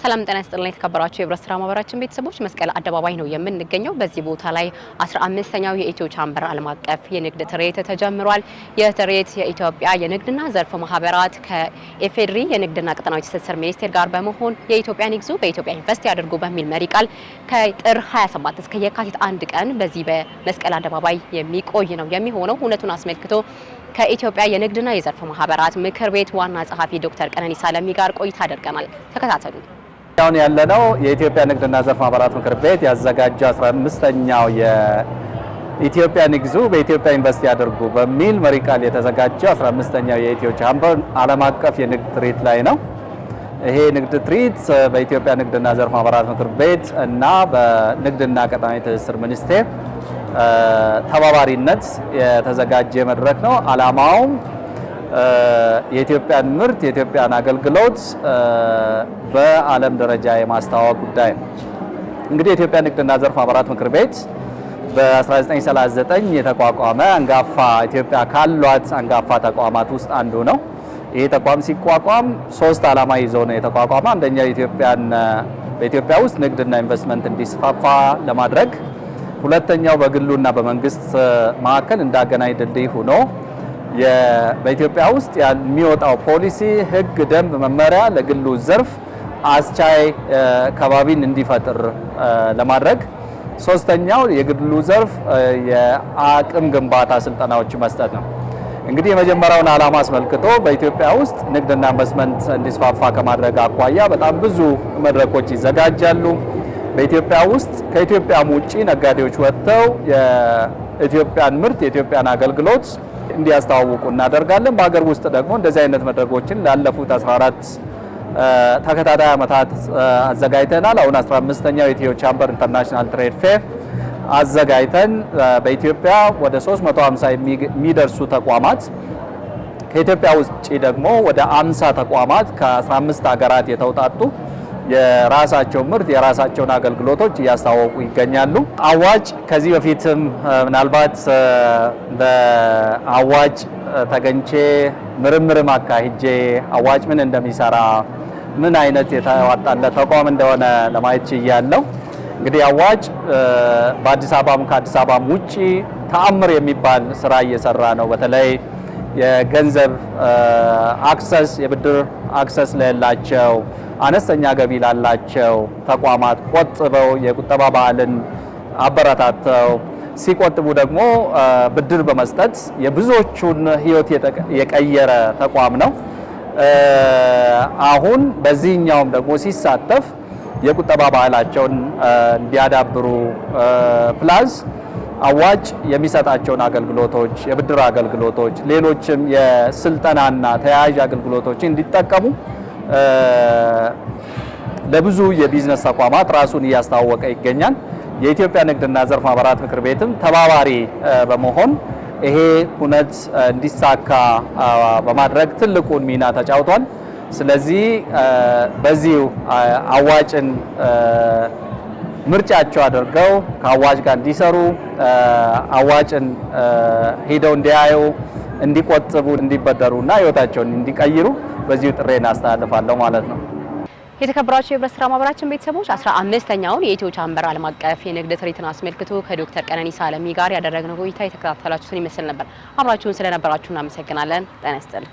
ሰላም ጤና ይስጥልኝ የተከበራችሁ የህብረት ስራ ማህበራችን ቤተሰቦች መስቀል አደባባይ ነው የምንገኘው። በዚህ ቦታ ላይ 15ኛው የኢትዮ ቻምበር ዓለም አቀፍ የንግድ ትርኢት ተጀምሯል። የትርኢት የኢትዮጵያ የንግድና ዘርፍ ማህበራት ከኢፌዴሪ የንግድና ቀጠናዊ ትስስር ሚኒስቴር ጋር በመሆን የኢትዮጵያን ይግዙ በኢትዮጵያ ኢንቨስት ያድርጉ በሚል መሪ ቃል ከጥር 27 እስከ የካቲት 1 ቀን በዚህ በመስቀል አደባባይ የሚቆይ ነው የሚሆነው። እውነቱን አስመልክቶ ከኢትዮጵያ የንግድና የዘርፍ ማህበራት ምክር ቤት ዋና ጸሐፊ ዶክተር ቀነኒሳ ለሚ ጋር ቆይታ አድርገናል። ተከታተሉ። አሁን ያለነው የኢትዮጵያ ንግድና ዘርፍ ማህበራት ምክር ቤት ያዘጋጀው 15ኛው የኢትዮጵያ ይግዙ በኢትዮጵያ ኢንቨስት ያድርጉ በሚል መሪ ቃል የተዘጋጀው 15ኛው የኢትዮ ቻምበር ዓለም አቀፍ የንግድ ትርኢት ላይ ነው። ይሄ ንግድ ትርኢት በኢትዮጵያ ንግድና ዘርፍ ማህበራት ምክር ቤት እና በንግድና ቀጠናዊ ትስስር ሚኒስቴር ተባባሪነት የተዘጋጀ መድረክ ነው። ዓላማውም የኢትዮጵያን ምርት የኢትዮጵያን አገልግሎት በዓለም ደረጃ የማስተዋወቅ ጉዳይ ነው። እንግዲህ የኢትዮጵያ ንግድና ዘርፍ ማህበራት ምክር ቤት በ1939 የተቋቋመ አንጋፋ ኢትዮጵያ ካሏት አንጋፋ ተቋማት ውስጥ አንዱ ነው። ይሄ ተቋም ሲቋቋም 3 ዓላማ ይዞ ነው የተቋቋመ። አንደኛው በኢትዮጵያ ውስጥ ንግድና ኢንቨስትመንት እንዲስፋፋ ለማድረግ፣ ሁለተኛው በግሉና በመንግስት መካከል እንዳገናኝ ድልድይ ሆኖ በኢትዮጵያ ውስጥ የሚወጣው ፖሊሲ፣ ህግ፣ ደንብ፣ መመሪያ ለግሉ ዘርፍ አስቻይ ከባቢን እንዲፈጥር ለማድረግ፣ ሶስተኛው የግሉ ዘርፍ የአቅም ግንባታ ስልጠናዎች መስጠት ነው። እንግዲህ የመጀመሪያውን ዓላማ አስመልክቶ በኢትዮጵያ ውስጥ ንግድና ኢንቨስትመንት እንዲስፋፋ ከማድረግ አኳያ በጣም ብዙ መድረኮች ይዘጋጃሉ። በኢትዮጵያ ውስጥ ከኢትዮጵያም ውጪ ነጋዴዎች ወጥተው የኢትዮጵያን ምርት የኢትዮጵያን አገልግሎት እንዲያስተዋውቁ እናደርጋለን። በሀገር ውስጥ ደግሞ እንደዚህ አይነት መድረኮችን ላለፉት 14 ተከታታይ ዓመታት አዘጋጅተናል። አሁን 15ኛው የኢትዮ ቻምበር ኢንተርናሽናል ትሬድ ፌር አዘጋጅተን በኢትዮጵያ ወደ 350 የሚደርሱ ተቋማት ከኢትዮጵያ ውጪ ደግሞ ወደ 50 ተቋማት ከ15 ሀገራት የተውጣጡ የራሳቸው ምርት የራሳቸውን አገልግሎቶች እያስተዋወቁ ይገኛሉ። አዋጭ ከዚህ በፊትም ምናልባት በአዋጭ ተገኝቼ ምርምርም አካሂጄ አዋጭ ምን እንደሚሰራ ምን አይነት የተዋጣለት ተቋም እንደሆነ ለማየት ችያለሁ። እንግዲህ አዋጭ በአዲስ አበባም ከአዲስ አበባም ውጪ ተአምር የሚባል ስራ እየሰራ ነው። በተለይ የገንዘብ አክሰስ የብድር አክሰስ ለሌላቸው አነስተኛ ገቢ ላላቸው ተቋማት ቆጥበው የቁጠባ ባህልን አበረታተው ሲቆጥቡ ደግሞ ብድር በመስጠት የብዙዎቹን ሕይወት የቀየረ ተቋም ነው። አሁን በዚህኛውም ደግሞ ሲሳተፍ የቁጠባ ባህላቸውን እንዲያዳብሩ ፕላስ አዋጭ የሚሰጣቸውን አገልግሎቶች የብድር አገልግሎቶች ሌሎችም የስልጠናና ተያያዥ አገልግሎቶችን እንዲጠቀሙ ለብዙ የቢዝነስ ተቋማት ራሱን እያስተዋወቀ ይገኛል። የኢትዮጵያ ንግድና ዘርፍ ማህበራት ምክር ቤትም ተባባሪ በመሆን ይሄ ሁነት እንዲሳካ በማድረግ ትልቁን ሚና ተጫውቷል። ስለዚህ በዚሁ አዋጭን ምርጫቸው አድርገው ከአዋጭ ጋር እንዲሰሩ አዋጭን ሄደው እንዲያዩ፣ እንዲቆጥቡ፣ እንዲበደሩና ህይወታቸውን እንዲቀይሩ በዚሁ ጥሬን አስተላልፋለሁ ማለት ነው። የተከበራችሁ የህብረት ስራ ማህበራችን ቤተሰቦች 15ኛውን የኢትዮ ቻምበር ዓለም አቀፍ የንግድ ትርኢትን አስመልክቶ ከዶክተር ቀነኒሳ ለሚ ጋር ያደረግነው ቆይታ የተከታተላችሁትን ይመስል ነበር። አብራችሁን ስለነበራችሁ እናመሰግናለን። ጤና ይስጥልኝ።